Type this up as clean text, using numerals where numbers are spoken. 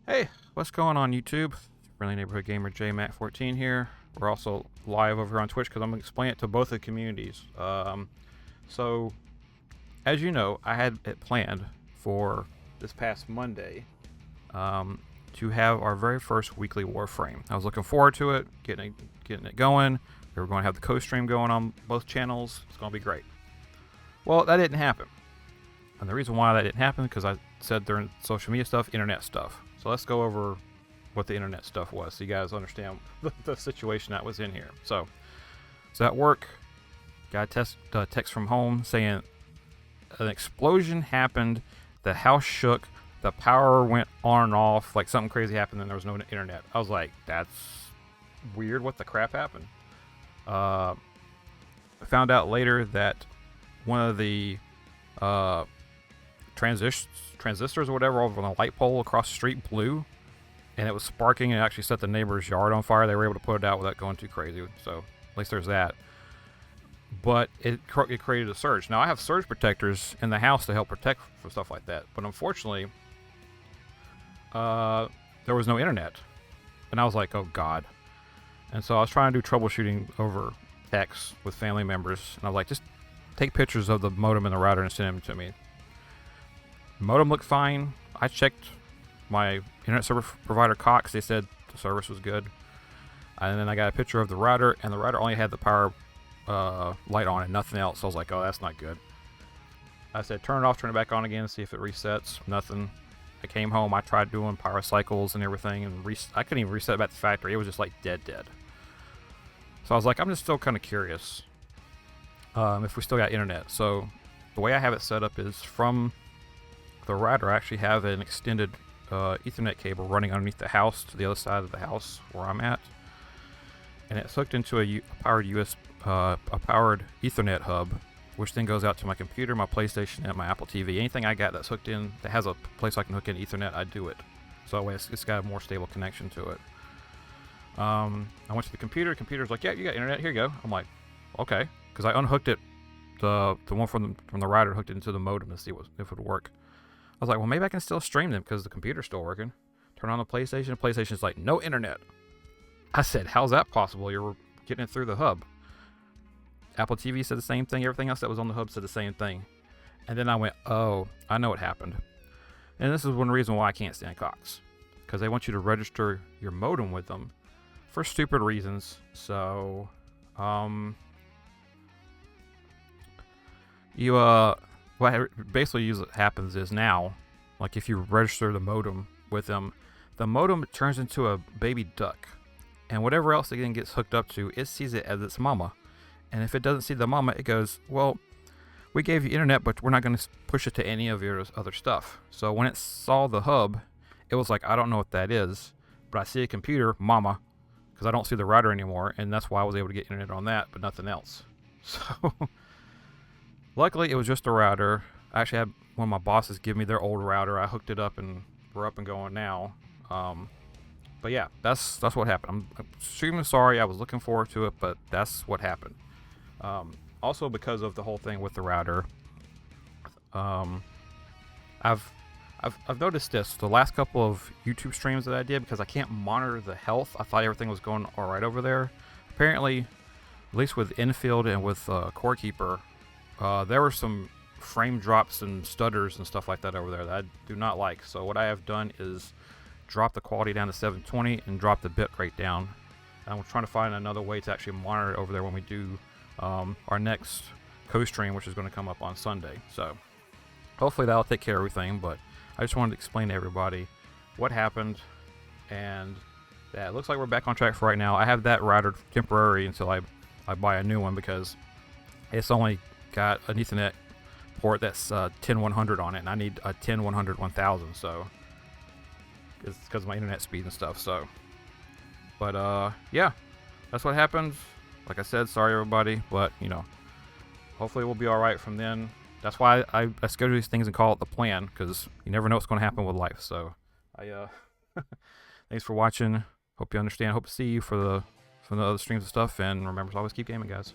Hey, what's going on YouTube? Friendly Neighborhood Gamer JMac14 here. We're also live over here on Twitch because I'm going to explain it to both the communities. So, as you know, I had it planned for this past Monday to have our very first weekly Warframe. I was looking forward to it, getting it going. We were going to have the co-stream going on both channels. It's going to be great. Well, that didn't happen. And the reason why that didn't happen, because I said during social media stuff, internet stuff. So let's go over what the internet stuff was so you guys understand the situation that was in here. So at work, got a text from home saying an explosion happened, the house shook, the power went on and off, like something crazy happened and there was no internet. I was like, that's weird, what the crap happened? I found out later that one of the transistors or whatever over on the light pole across the street blew, and it was sparking and it actually set the neighbor's yard on fire. They were able to put it out without going too crazy, so at least there's that. But it created a surge. Now I have surge protectors in the house to help protect from stuff like that, but unfortunately there was no internet, and I was like, oh god. And so I was trying to do troubleshooting over text with family members, and I was like, just take pictures of the modem and the router and send them to me. Modem looked fine. I checked my internet service provider Cox. They said the service was good. And then I got a picture of the router, and the router only had the power light on and nothing else. So I was like, oh, that's not good. I said, turn it off, turn it back on again, see if it resets. Nothing. I came home. I tried doing power cycles and everything, and I couldn't even reset it back to the factory. It was just like dead. So I was like, I'm just still kind of curious if we still got internet. So the way I have it set up is from the router, I actually have an extended Ethernet cable running underneath the house to the other side of the house where I'm at, and it's hooked into a powered Ethernet hub, which then goes out to my computer, my PlayStation, and my Apple TV. Anything I got that's hooked in that has a place I can hook in Ethernet, I do it. So that way it's got a more stable connection to it. I went to the computer. The computer's like, yeah, you got internet. Here you go. I'm like, okay, because I unhooked it, the one from the router, hooked it into the modem to see if it would work. I was like, well, maybe I can still stream them because the computer's still working. Turn on the PlayStation. The PlayStation's like, no internet. I said, how's that possible? You're getting it through the hub. Apple TV said the same thing. Everything else that was on the hub said the same thing. And then I went, oh, I know what happened. And this is one reason why I can't stand Cox, because they want you to register your modem with them for stupid reasons. So, what basically happens is now, like if you register the modem with them, the modem turns into a baby duck, and whatever else it then gets hooked up to, it sees it as its mama. And if it doesn't see the mama, it goes, well, we gave you internet, but we're not going to push it to any of your other stuff. So when it saw the hub, it was like, I don't know what that is, but I see a computer, mama, because I don't see the router anymore, and that's why I was able to get internet on that, but nothing else. So luckily, it was just a router. I actually had one of my bosses give me their old router. I hooked it up, and we're up and going now. But yeah, that's what happened. I'm extremely sorry. I was looking forward to it, but that's what happened. Also, because of the whole thing with the router, I've noticed this the last couple of YouTube streams that I did, because I can't monitor the health. I thought everything was going all right over there. Apparently, at least with Infield and with Core Keeper, there were some frame drops and stutters and stuff like that over there that I do not like. So what I have done is drop the quality down to 720 and drop the bit rate down. And I'm trying to find another way to actually monitor it over there when we do our next co-stream, which is going to come up on Sunday. So hopefully that'll take care of everything. But I just wanted to explain to everybody what happened, and that it looks like we're back on track for right now. I have that router temporary until I buy a new one, because it's only got an Ethernet port that's 10100 on it, and I need a 10100 1000, so it's because of my internet speed and stuff. So, but yeah, that's what happened. Like I said, sorry everybody, but you know, hopefully we'll be all right from then. That's why I schedule these things and call it the plan, because you never know what's going to happen with life. So thanks for watching. Hope you understand. Hope to see you for the other streams and stuff, and remember to always keep gaming, guys.